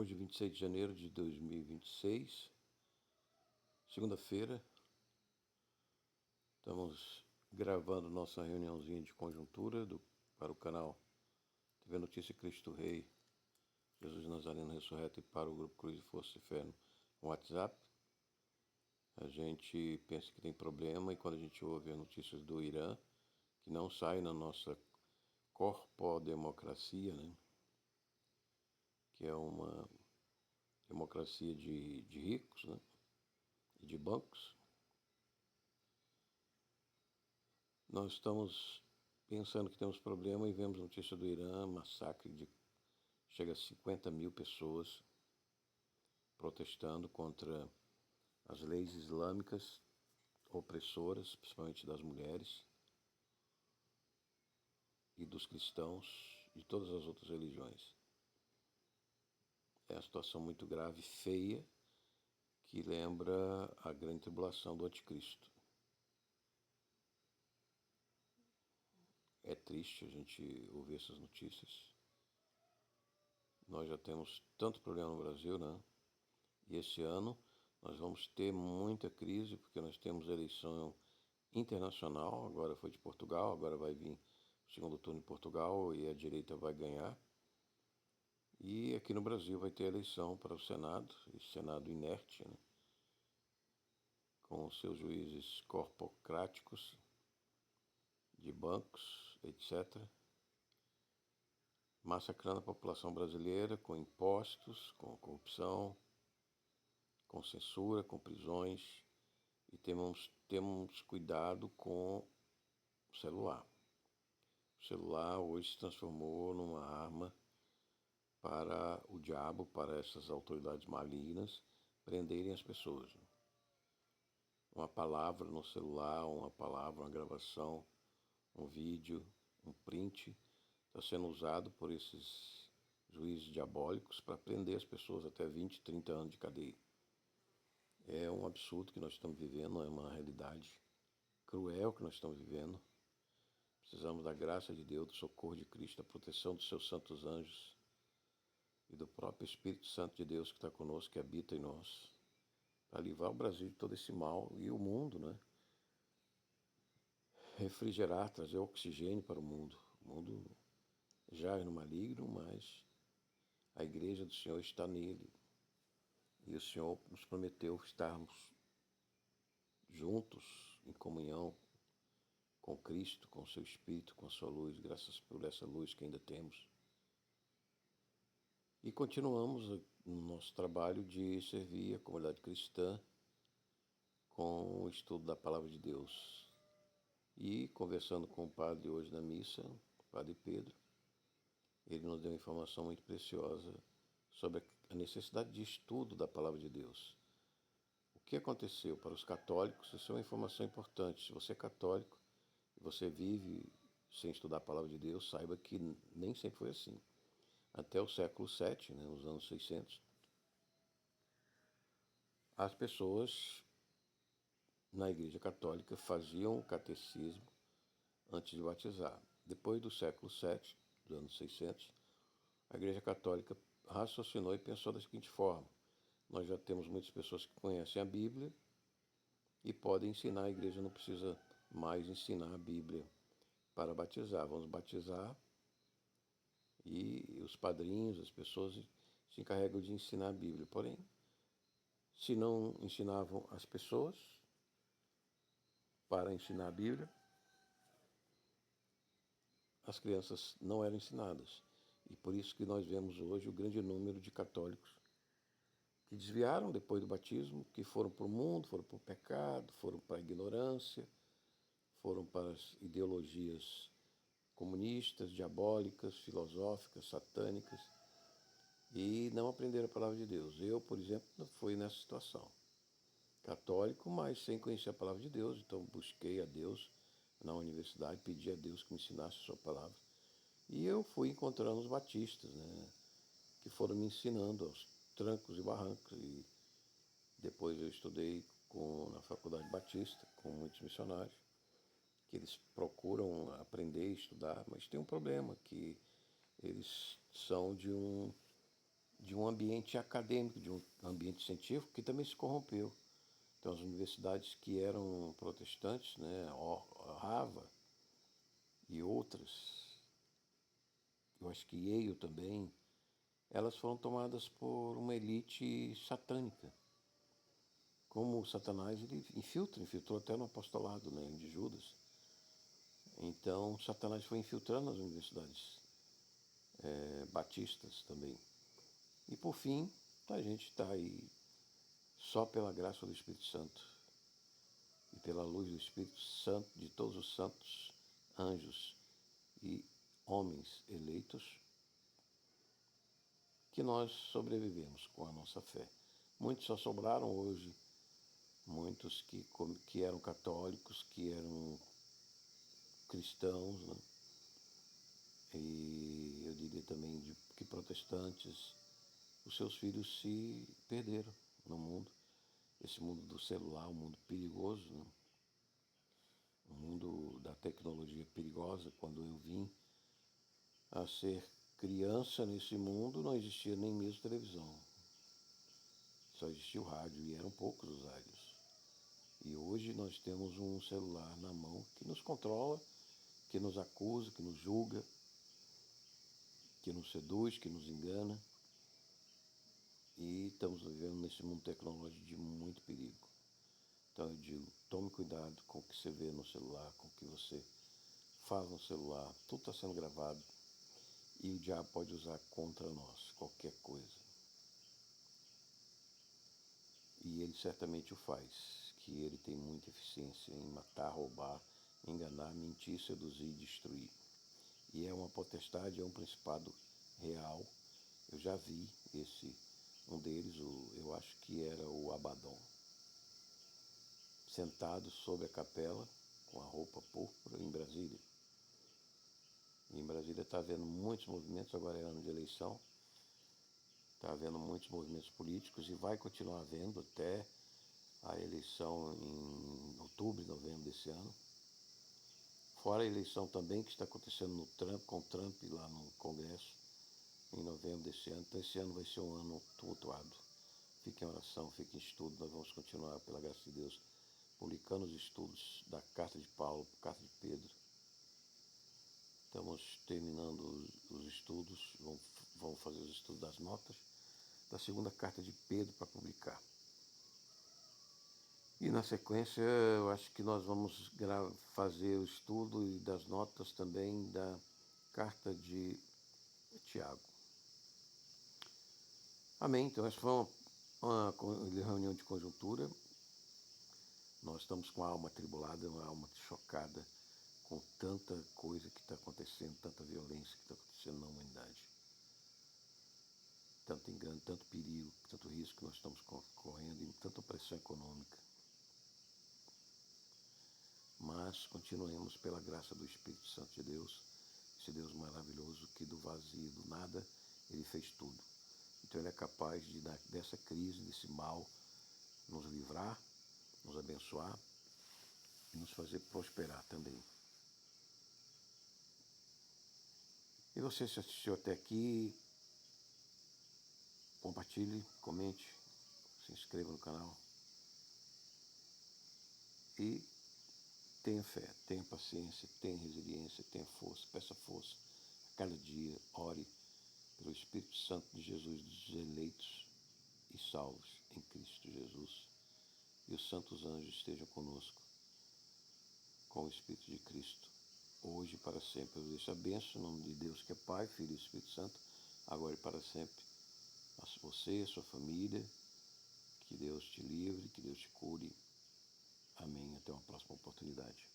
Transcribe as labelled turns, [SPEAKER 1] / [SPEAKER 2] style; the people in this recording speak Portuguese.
[SPEAKER 1] Hoje, 26 de janeiro de 2026, segunda-feira, estamos gravando nossa reuniãozinha de conjuntura para o canal TV Notícia Cristo Rei, Jesus Nazareno Ressurreto e para o Grupo Cruz e Força e Fé no WhatsApp. A gente pensa que tem problema e quando a gente ouve as notícias do Irã, que não sai na nossa corpodemocracia, né? Que é uma democracia de ricos, né? E de bancos, nós estamos pensando que temos problema e vemos notícia do Irã, massacre de chega a 50 mil pessoas protestando contra as leis islâmicas opressoras, principalmente das mulheres e dos cristãos e todas as outras religiões. É uma situação muito grave, feia, que lembra a grande tribulação do anticristo. É triste a gente ouvir essas notícias. Nós já temos tanto problema no Brasil, né? E esse ano nós vamos ter muita crise, porque nós temos eleição internacional, agora foi de Portugal, agora vai vir o segundo turno em Portugal e a direita vai ganhar. E aqui no Brasil vai ter eleição para o Senado, esse Senado inerte, né? Com os seus juízes corpocráticos, de bancos, etc., massacrando a população brasileira com impostos, com corrupção, com censura, com prisões, e temos cuidado com o celular. O celular hoje se transformou numa arma para o diabo, para essas autoridades malignas prenderem as pessoas. Uma palavra no celular, uma palavra, uma gravação, um vídeo, um print, está sendo usado por esses juízes diabólicos para prender as pessoas até 20, 30 anos de cadeia. É um absurdo que nós estamos vivendo, é uma realidade cruel que nós estamos vivendo. Precisamos da graça de Deus, do socorro de Cristo, da proteção dos seus santos anjos e do próprio Espírito Santo de Deus que está conosco, que habita em nós, para livrar o Brasil de todo esse mal e o mundo, né? Refrigerar, trazer oxigênio para o mundo. O mundo já é no maligno, mas a igreja do Senhor está nele. E o Senhor nos prometeu estarmos juntos, em comunhão com Cristo, com o seu Espírito, com a sua luz, graças por essa luz que ainda temos. E continuamos no nosso trabalho de servir a comunidade cristã com o estudo da Palavra de Deus. E conversando com o padre hoje na missa, o padre Pedro, ele nos deu uma informação muito preciosa sobre a necessidade de estudo da Palavra de Deus. O que aconteceu para os católicos, isso é uma informação importante. Se você é católico e você vive sem estudar a Palavra de Deus, saiba que nem sempre foi assim. Até o século VII, né, nos anos 600, as pessoas na Igreja Católica faziam o catecismo antes de batizar. Depois do século VII, dos anos 600, a Igreja Católica raciocinou e pensou da seguinte forma: nós já temos muitas pessoas que conhecem a Bíblia e podem ensinar, a Igreja não precisa mais ensinar a Bíblia para batizar. Vamos batizar e os padrinhos, as pessoas se encarregam de ensinar a Bíblia. Porém, se não ensinavam as pessoas para ensinar a Bíblia, as crianças não eram ensinadas. E por isso que nós vemos hoje o grande número de católicos que desviaram depois do batismo, que foram para o mundo, foram para o pecado, foram para a ignorância, foram para as ideologias comunistas, diabólicas, filosóficas, satânicas, e não aprenderam a palavra de Deus. Eu, por exemplo, fui nessa situação. Católico, mas sem conhecer a palavra de Deus, então busquei a Deus na universidade, pedi a Deus que me ensinasse a sua palavra. E eu fui encontrando os batistas, né, que foram me ensinando aos trancos e barrancos. E depois eu estudei na Faculdade Batista, com muitos missionários, que eles procuram aprender e estudar, mas tem um problema, que eles são de de um ambiente acadêmico, de um ambiente científico que também se corrompeu. Então, as universidades que eram protestantes, né, Harvard e outras, eu acho que Yale também, elas foram tomadas por uma elite satânica. Como o Satanás, ele infiltrou até no apostolado, né, de Judas. Então, Satanás foi infiltrando as universidades batistas também. E por fim, a gente está aí só pela graça do Espírito Santo e pela luz do Espírito Santo, de todos os santos, anjos e homens eleitos, que nós sobrevivemos com a nossa fé. Muitos só sobraram hoje, muitos que eram católicos, que eram cristãos, né? E eu diria também que protestantes, os seus filhos se perderam no mundo. Esse mundo do celular, um mundo perigoso, né? Um mundo da tecnologia perigosa. Quando eu vim a ser criança nesse mundo, não existia nem mesmo televisão. Só existia o rádio e eram poucos os rádios. E hoje nós temos um celular na mão que nos controla, que nos acusa, que nos julga, que nos seduz, que nos engana. E estamos vivendo nesse mundo tecnológico de muito perigo. Então eu digo, tome cuidado com o que você vê no celular, com o que você faz no celular. Tudo está sendo gravado e o diabo pode usar contra nós qualquer coisa. E ele certamente o faz, que ele tem muita eficiência em matar, roubar, enganar, mentir, seduzir e destruir. E é uma potestade, é um principado real. Eu já vi um deles, eu acho que era o Abaddon, sentado sobre a capela, com a roupa púrpura, em Brasília. E em Brasília está havendo muitos movimentos, agora é ano de eleição, está havendo muitos movimentos políticos e vai continuar havendo até a eleição em outubro, novembro desse ano. Fora a eleição também que está acontecendo com o Trump lá no Congresso, em novembro desse ano. Então esse ano vai ser um ano tumultuado. Fique em oração, fique em estudo. Nós vamos continuar, pela graça de Deus, publicando os estudos da Carta de Paulo, Carta de Pedro. Estamos terminando os estudos, vamos fazer os estudos das notas da segunda Carta de Pedro para publicar. E na sequência, eu acho que nós vamos fazer o estudo das notas também da Carta de Tiago. Amém. Então, essa foi uma reunião de conjuntura. Nós estamos com a alma atribulada, uma alma chocada com tanta coisa que está acontecendo, tanta violência que está acontecendo na humanidade. Tanto engano, tanto perigo, tanto risco que nós estamos correndo e tanta pressão econômica. Mas continuemos pela graça do Espírito Santo de Deus, esse Deus maravilhoso que do vazio, do nada, ele fez tudo. Então ele é capaz de, dessa crise, desse mal, nos livrar, nos abençoar e nos fazer prosperar também. E você, se assistiu até aqui, compartilhe, comente, se inscreva no canal e tenha fé, tenha paciência, tenha resiliência, tenha força, peça força. A cada dia, ore pelo Espírito Santo de Jesus, dos eleitos e salvos em Cristo Jesus. E os santos anjos estejam conosco, com o Espírito de Cristo, hoje e para sempre. Eu deixo a bênção em nome de Deus, que é Pai, Filho e Espírito Santo, agora e para sempre. A você, a sua família, que Deus te livre, que Deus te cure. Amém. Até uma próxima oportunidade.